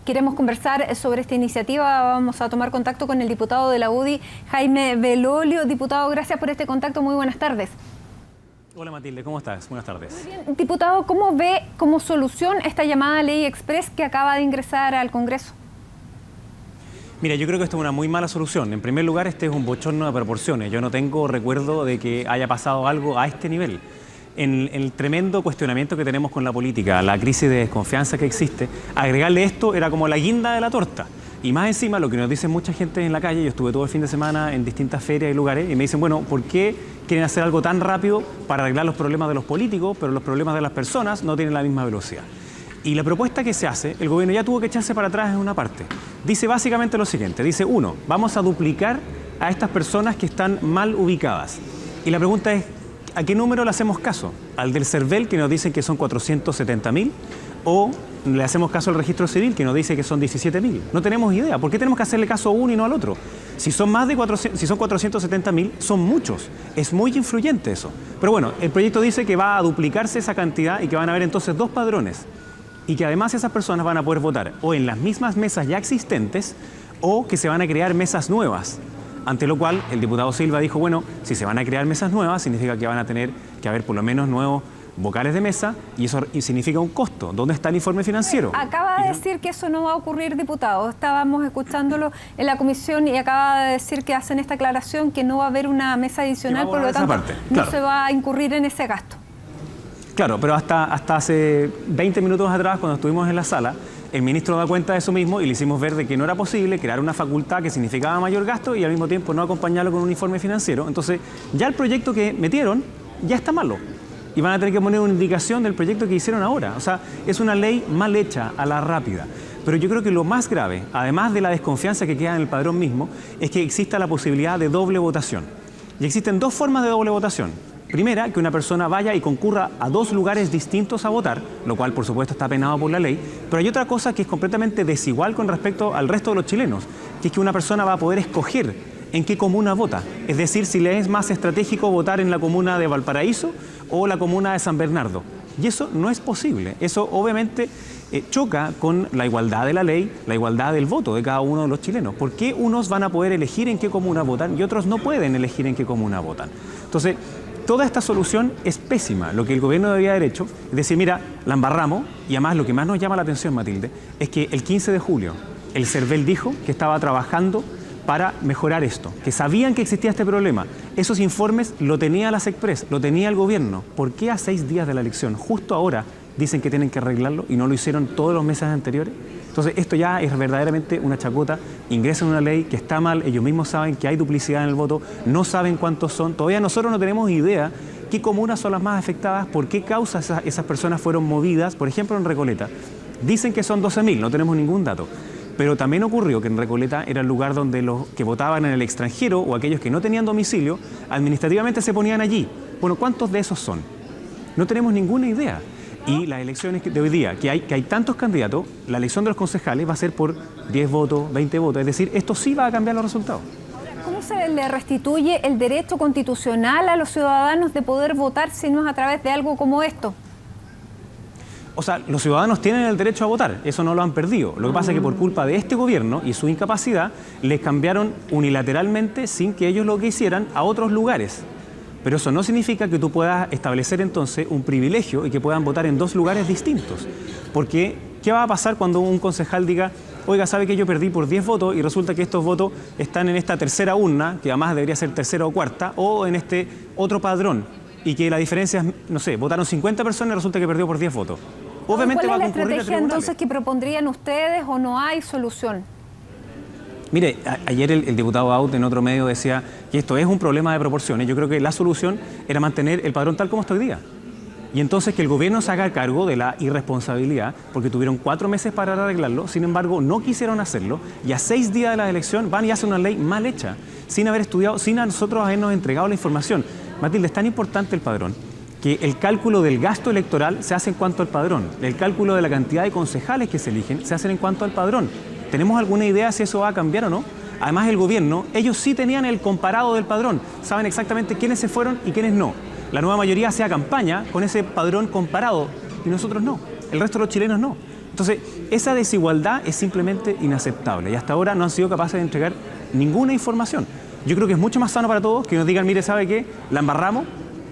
queremos conversar sobre esta iniciativa. Vamos a tomar contacto con el diputado de la UDI, Jaime Belolio. Diputado, gracias por este contacto. Muy buenas tardes. Hola Matilde, ¿cómo estás? Buenas tardes. Muy bien. Diputado, ¿cómo ve como solución esta llamada ley express que acaba de ingresar al Congreso? Mira, yo creo que esto es una muy mala solución. En primer lugar, este es un bochorno de proporciones. Yo no tengo recuerdo de que haya pasado algo a este nivel. En el tremendo cuestionamiento que tenemos con la política, la crisis de desconfianza que existe, agregarle esto era como la guinda de la torta. Y más encima, lo que nos dice mucha gente en la calle, yo estuve todo el fin de semana en distintas ferias y lugares, y me dicen, bueno, ¿por qué quieren hacer algo tan rápido para arreglar los problemas de los políticos, pero los problemas de las personas no tienen la misma velocidad? Y la propuesta que se hace, el gobierno ya tuvo que echarse para atrás en una parte. Dice básicamente lo siguiente, dice, uno, vamos a duplicar a estas personas que están mal ubicadas. Y la pregunta es, ¿a qué número le hacemos caso? ¿Al del CERVEL, que nos dice que son 470.000? ¿O le hacemos caso al registro civil, que nos dice que son 17.000? No tenemos idea. ¿Por qué tenemos que hacerle caso a uno y no al otro? Si son más de 470.000, son muchos. Es muy influyente eso. Pero bueno, el proyecto dice que va a duplicarse esa cantidad y que van a haber entonces 2 padrones. Y que además esas personas van a poder votar o en las mismas mesas ya existentes o que se van a crear mesas nuevas. Ante lo cual, el diputado Silva dijo, bueno, si se van a crear mesas nuevas, significa que van a tener que haber por lo menos nuevos vocales de mesa y eso significa un costo. ¿Dónde está el informe financiero? Acaba de decir que eso no va a ocurrir, diputado. Estábamos escuchándolo en la comisión y acaba de decir que hacen esta aclaración que no va a haber una mesa adicional, por lo tanto no se va a incurrir en ese gasto. Claro, pero hasta hace 20 minutos atrás, cuando estuvimos en la sala, el ministro da cuenta de eso mismo y le hicimos ver de que no era posible crear una facultad que significaba mayor gasto y al mismo tiempo no acompañarlo con un informe financiero. Entonces, ya el proyecto que metieron ya está malo y van a tener que poner una indicación del proyecto que hicieron ahora. O sea, es una ley mal hecha, a la rápida. Pero yo creo que lo más grave, además de la desconfianza que queda en el padrón mismo, es que exista la posibilidad de doble votación. Y existen 2 formas de doble votación. Primera, que una persona vaya y concurra a 2 lugares distintos a votar, lo cual por supuesto está penado por la ley, pero hay otra cosa que es completamente desigual con respecto al resto de los chilenos, que es que una persona va a poder escoger en qué comuna vota, es decir, si le es más estratégico votar en la comuna de Valparaíso o la comuna de San Bernardo. Y eso no es posible, eso obviamente choca con la igualdad de la ley, la igualdad del voto de cada uno de los chilenos. ¿Por qué unos van a poder elegir en qué comuna votan y otros no pueden elegir en qué comuna votan? Entonces, toda esta solución es pésima. Lo que el gobierno debía haber hecho es decir, mira, la embarramos y además lo que más nos llama la atención, Matilde, es que el 15 de julio el CERVEL dijo que estaba trabajando para mejorar esto, que sabían que existía este problema. Esos informes lo tenía la SECPRES, lo tenía el gobierno. ¿Por qué a 6 días de la elección, justo ahora, dicen que tienen que arreglarlo y no lo hicieron todos los meses anteriores? Entonces esto ya es verdaderamente una chacota, ingresan una ley que está mal, ellos mismos saben que hay duplicidad en el voto, no saben cuántos son, todavía nosotros no tenemos idea qué comunas son las más afectadas, por qué causa esas personas fueron movidas, por ejemplo en Recoleta. Dicen que son 12.000, no tenemos ningún dato, pero también ocurrió que en Recoleta era el lugar donde los que votaban en el extranjero o aquellos que no tenían domicilio, administrativamente se ponían allí. Bueno, ¿cuántos de esos son? No tenemos ninguna idea. Y las elecciones de hoy día, que hay tantos candidatos, la elección de los concejales va a ser por 10 votos, 20 votos. Es decir, esto sí va a cambiar los resultados. ¿Cómo se le restituye el derecho constitucional a los ciudadanos de poder votar si no es a través de algo como esto? O sea, los ciudadanos tienen el derecho a votar, eso no lo han perdido. Lo que pasa es que por culpa de este gobierno y su incapacidad, les cambiaron unilateralmente, sin que ellos lo quisieran, a otros lugares. Pero eso no significa que tú puedas establecer entonces un privilegio y que puedan votar en 2 lugares distintos. Porque, ¿qué va a pasar cuando un concejal diga, oiga, sabe que yo perdí por 10 votos y resulta que estos votos están en esta tercera urna, que además debería ser tercera o cuarta, o en este otro padrón, y que la diferencia es, no sé, votaron 50 personas y resulta que perdió por 10 votos? Obviamente va a concurrir a tribunales. ¿Cuál es la estrategia entonces que propondrían ustedes o no hay solución? Mire, ayer el diputado Aut en otro medio decía que esto es un problema de proporciones. Yo creo que la solución era mantener el padrón tal como está hoy día. Y entonces que el gobierno se haga cargo de la irresponsabilidad, porque tuvieron 4 meses para arreglarlo, sin embargo no quisieron hacerlo, y a 6 días de la elección van y hacen una ley mal hecha, sin haber estudiado, sin a nosotros habernos entregado la información. Matilde, es tan importante el padrón, que el cálculo del gasto electoral se hace en cuanto al padrón, el cálculo de la cantidad de concejales que se eligen se hace en cuanto al padrón. ¿Tenemos alguna idea si eso va a cambiar o no? Además, el gobierno, ellos sí tenían el comparado del padrón, saben exactamente quiénes se fueron y quiénes no. La nueva mayoría hacía campaña con ese padrón comparado y nosotros no, el resto de los chilenos no. Entonces, esa desigualdad es simplemente inaceptable y hasta ahora no han sido capaces de entregar ninguna información. Yo creo que es mucho más sano para todos que nos digan, mire, ¿sabe qué? La embarramos.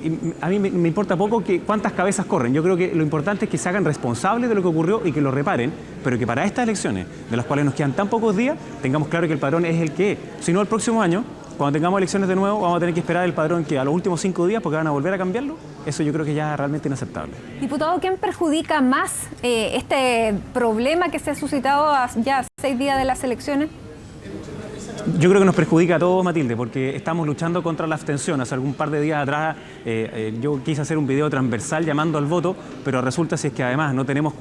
Y a mí me importa poco cuántas cabezas corren. Yo creo que lo importante es que se hagan responsables de lo que ocurrió y que lo reparen, pero que para estas elecciones, de las cuales nos quedan tan pocos días, tengamos claro que el padrón es el que es. Si no, el próximo año, cuando tengamos elecciones de nuevo, vamos a tener que esperar el padrón que a los últimos 5 días porque van a volver a cambiarlo. Eso yo creo que ya es realmente inaceptable. Diputado, ¿quién perjudica más este problema que se ha suscitado ya a 6 días de las elecciones? Yo creo que nos perjudica a todos, Matilde, porque estamos luchando contra la abstención. Hace algún par de días atrás yo quise hacer un video transversal llamando al voto, pero resulta si es que además no tenemos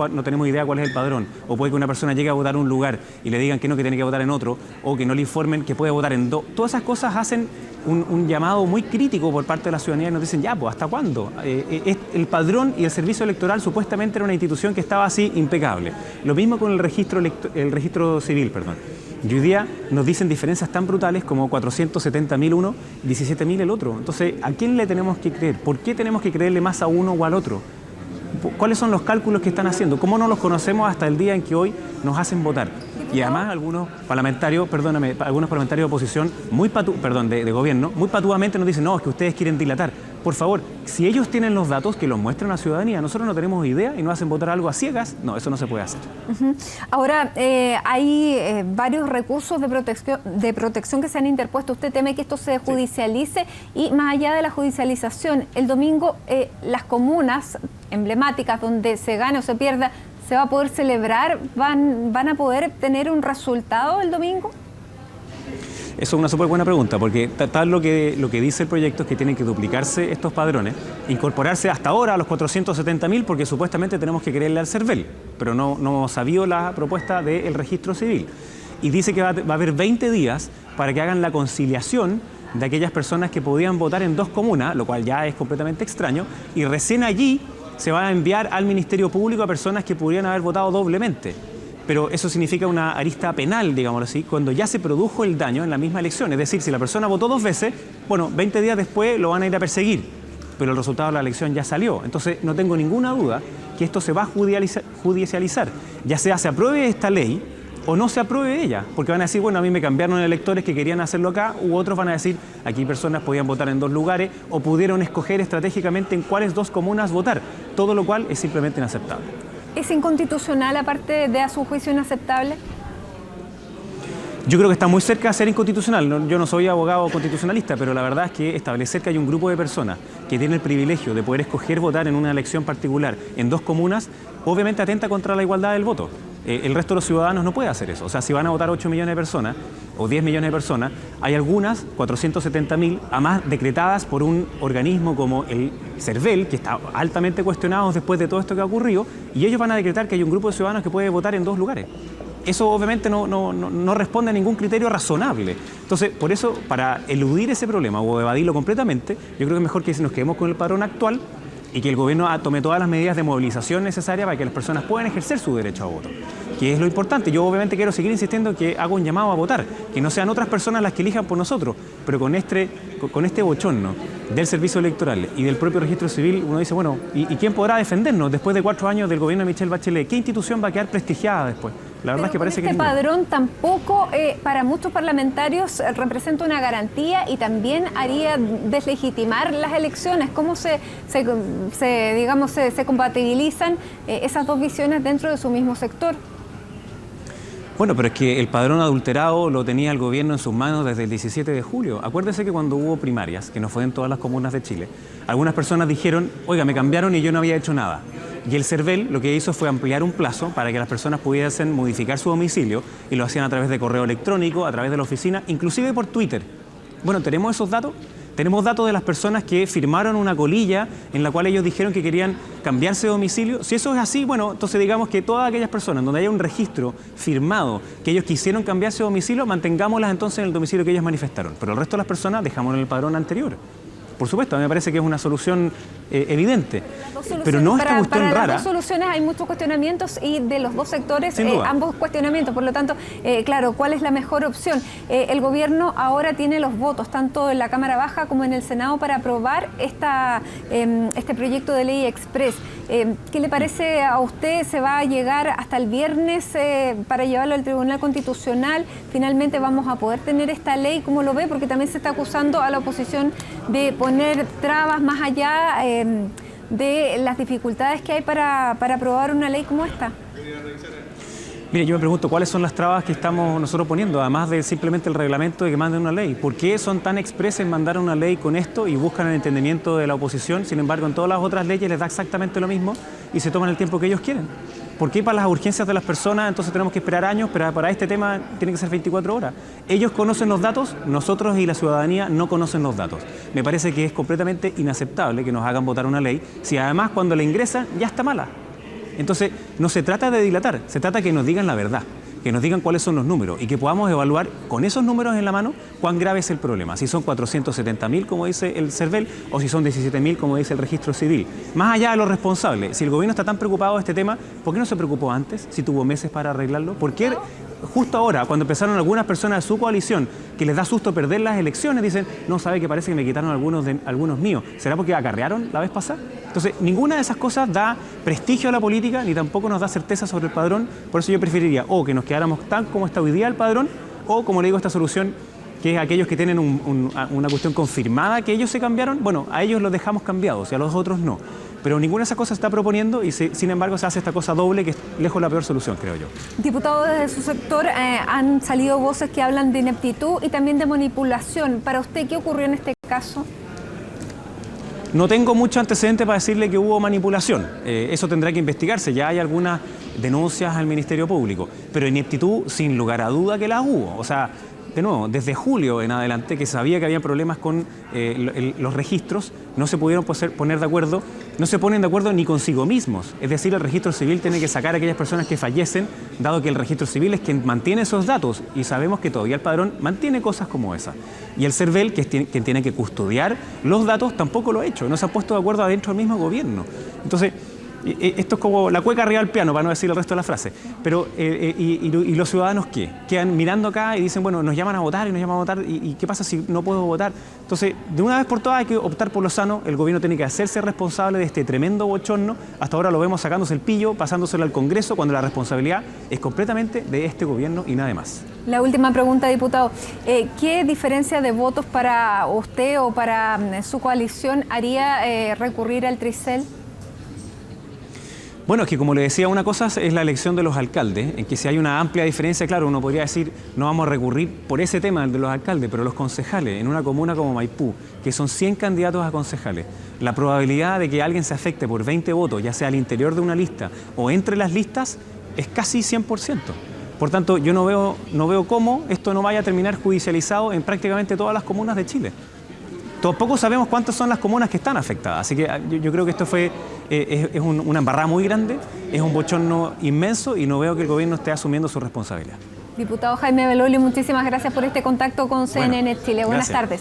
idea cuál es el padrón, o puede que una persona llegue a votar en un lugar y le digan que no, que tiene que votar en otro, o que no le informen que puede votar en dos. Todas esas cosas hacen un llamado muy crítico por parte de la ciudadanía y nos dicen, ya, pues, ¿hasta cuándo? El padrón y el servicio electoral supuestamente era una institución que estaba así impecable. Lo mismo con el registro civil, perdón. Y hoy día nos dicen diferencias tan brutales como 470.000 uno, 17.000 el otro. Entonces, ¿a quién le tenemos que creer? ¿Por qué tenemos que creerle más a uno o al otro? ¿Cuáles son los cálculos que están haciendo? ¿Cómo no los conocemos hasta el día en que hoy nos hacen votar? Y además algunos parlamentarios, algunos parlamentarios de oposición, de gobierno, muy patudamente nos dicen, no, es que ustedes quieren dilatar. Por favor, si ellos tienen los datos, que los muestren a la ciudadanía. Nosotros no tenemos idea y nos hacen votar algo a ciegas. No, eso no se puede hacer. Ahora, hay varios recursos de protección que se han interpuesto. ¿Usted teme que esto se judicialice? Y más allá de la judicialización, el domingo las comunas emblemáticas donde se gane o se pierda, ¿se va a poder celebrar? ¿Van a poder tener un resultado el domingo? Eso es una súper buena pregunta, porque tal lo que dice el proyecto es que tienen que duplicarse estos padrones, incorporarse hasta ahora a los 470.000, porque supuestamente tenemos que creerle al CERVEL, pero no sabió la propuesta del registro civil. Y dice que va a haber 20 días para que hagan la conciliación de aquellas personas que podían votar en 2 comunas, lo cual ya es completamente extraño, y recién allí se va a enviar al Ministerio Público a personas que podrían haber votado doblemente. Pero eso significa una arista penal, digámoslo así, cuando ya se produjo el daño en la misma elección. Es decir, si la persona votó 2 veces, bueno, 20 días después lo van a ir a perseguir, pero el resultado de la elección ya salió. Entonces, no tengo ninguna duda que esto se va a judicializar. Ya sea se apruebe esta ley o no se apruebe ella, porque van a decir, bueno, a mí me cambiaron electores que querían hacerlo acá, u otros van a decir, aquí personas podían votar en 2 lugares o pudieron escoger estratégicamente en cuáles 2 comunas votar, todo lo cual es simplemente inaceptable. ¿Es inconstitucional, aparte de a su juicio inaceptable? Yo creo que está muy cerca de ser inconstitucional. Yo no soy abogado constitucionalista, pero la verdad es que establecer que hay un grupo de personas que tiene el privilegio de poder escoger votar en una elección particular en 2 comunas, obviamente atenta contra la igualdad del voto. El resto de los ciudadanos no puede hacer eso. O sea, si van a votar 8 millones de personas o 10 millones de personas, hay algunas, 470.000, además decretadas por un organismo como el CERVEL, que está altamente cuestionado después de todo esto que ha ocurrido, y ellos van a decretar que hay un grupo de ciudadanos que puede votar en 2 lugares. Eso obviamente no responde a ningún criterio razonable. Entonces, por eso, para eludir ese problema o evadirlo completamente, yo creo que es mejor que nos quedemos con el padrón actual y que el gobierno tome todas las medidas de movilización necesarias para que las personas puedan ejercer su derecho a voto, que es lo importante. Yo obviamente quiero seguir insistiendo que hago un llamado a votar, que no sean otras personas las que elijan por nosotros, pero con este bochorno del servicio electoral y del propio registro civil, uno dice, bueno, ¿y quién podrá defendernos después de 4 años del gobierno de Michelle Bachelet? ¿Qué institución va a quedar prestigiada después? La verdad es que parece que este padrón tampoco tampoco para muchos parlamentarios representa una garantía y también haría deslegitimar las elecciones. ¿Cómo se compatibilizan esas 2 visiones dentro de su mismo sector? Bueno, pero es que el padrón adulterado lo tenía el gobierno en sus manos desde el 17 de julio. Acuérdese que cuando hubo primarias, que no fue en todas las comunas de Chile, algunas personas dijeron, oiga, me cambiaron y yo no había hecho nada. Y el CERVEL lo que hizo fue ampliar un plazo para que las personas pudiesen modificar su domicilio y lo hacían a través de correo electrónico, a través de la oficina, inclusive por Twitter. Bueno, ¿tenemos esos datos? Tenemos datos de las personas que firmaron una colilla en la cual ellos dijeron que querían cambiarse de domicilio. Si eso es así, bueno, entonces digamos que todas aquellas personas donde haya un registro firmado que ellos quisieron cambiarse de domicilio, mantengámoslas entonces en el domicilio que ellos manifestaron. Pero el resto de las personas dejamos en el padrón anterior. Por supuesto, a mí me parece que es una solución evidente, pero no esta cuestión rara. Para las 2 soluciones hay muchos cuestionamientos y de los 2 sectores ambos cuestionamientos. Por lo tanto, claro, ¿cuál es la mejor opción? El gobierno ahora tiene los votos, tanto en la Cámara Baja como en el Senado, para aprobar este proyecto de ley express. ¿Qué le parece a usted? ¿Se va a llegar hasta el viernes para llevarlo al Tribunal Constitucional? ¿Finalmente vamos a poder tener esta ley? ¿Cómo lo ve? Porque también se está acusando a la oposición de poner trabas más allá de las dificultades que hay para aprobar una ley como esta. Mire, yo me pregunto cuáles son las trabas que estamos nosotros poniendo, además de simplemente el reglamento de que manden una ley. ¿Por qué son tan expresos en mandar una ley con esto y buscan el entendimiento de la oposición? Sin embargo, en todas las otras leyes les da exactamente lo mismo y se toman el tiempo que ellos quieren. ¿Por qué para las urgencias de las personas entonces tenemos que esperar años, pero para este tema tiene que ser 24 horas? Ellos conocen los datos, nosotros y la ciudadanía no conocen los datos. Me parece que es completamente inaceptable que nos hagan votar una ley si además cuando la ingresan ya está mala. Entonces, no se trata de dilatar, se trata de que nos digan la verdad, que nos digan cuáles son los números y que podamos evaluar con esos números en la mano cuán grave es el problema. Si son 470.000, como dice el CERVEL, o si son 17.000, como dice el registro civil. Más allá de los responsables, si el gobierno está tan preocupado de este tema, ¿por qué no se preocupó antes, si tuvo meses para arreglarlo? ¿Por qué justo ahora, cuando empezaron algunas personas de su coalición, que les da susto perder las elecciones, dicen, no, sabe que parece que me quitaron algunos míos? ¿Será porque acarrearon la vez pasada? Entonces, ninguna de esas cosas da prestigio a la política, ni tampoco nos da certeza sobre el padrón. Por eso yo preferiría o que nos quedáramos tan como está hoy día el padrón, o, como le digo, esta solución, que es aquellos que tienen una cuestión confirmada, que ellos se cambiaron, bueno, a ellos los dejamos cambiados y a los otros no. Pero ninguna de esas cosas se está proponiendo y sin embargo se hace esta cosa doble que es lejos la peor solución, creo yo. Diputado, desde su sector han salido voces que hablan de ineptitud y también de manipulación. Para usted, ¿qué ocurrió en este caso? No tengo mucho antecedente para decirle que hubo manipulación. Eso tendrá que investigarse. Ya hay algunas denuncias al Ministerio Público. Pero ineptitud, sin lugar a duda que las hubo. O sea, de nuevo, desde julio en adelante, que sabía que había problemas con los registros, no se pudieron poner de acuerdo, no se ponen de acuerdo ni consigo mismos. Es decir, el registro civil tiene que sacar a aquellas personas que fallecen, dado que el registro civil es quien mantiene esos datos, y sabemos que todavía el padrón mantiene cosas como esa. Y el CERVEL, que es quien tiene que custodiar los datos, tampoco lo ha hecho, no se ha puesto de acuerdo adentro del mismo gobierno. Entonces, esto es como la cueca arriba del piano, para no decir el resto de la frase. Pero, ¿y los ciudadanos qué? Quedan mirando acá y dicen, bueno, nos llaman a votar y nos llaman a votar, ¿y qué pasa si no puedo votar? Entonces, de una vez por todas hay que optar por lo sano. El gobierno tiene que hacerse responsable de este tremendo bochorno. Hasta ahora lo vemos sacándose el pillo, pasándoselo al Congreso, cuando la responsabilidad es completamente de este gobierno y nada más. La última pregunta, diputado. ¿Qué diferencia de votos para usted o para su coalición haría recurrir al Tricel? Bueno, es que como le decía, una cosa es la elección de los alcaldes, en que si hay una amplia diferencia, claro, uno podría decir, no vamos a recurrir por ese tema de los alcaldes, pero los concejales, en una comuna como Maipú, que son 100 candidatos a concejales, la probabilidad de que alguien se afecte por 20 votos, ya sea al interior de una lista o entre las listas, es casi 100%. Por tanto, yo no veo cómo esto no vaya a terminar judicializado en prácticamente todas las comunas de Chile. Tampoco sabemos cuántas son las comunas que están afectadas, así que yo creo que esto es una embarrada muy grande, es un bochorno inmenso y no veo que el gobierno esté asumiendo su responsabilidad. Diputado Jaime Belolio, muchísimas gracias por este contacto con CNN Chile. Buenas gracias. tardes.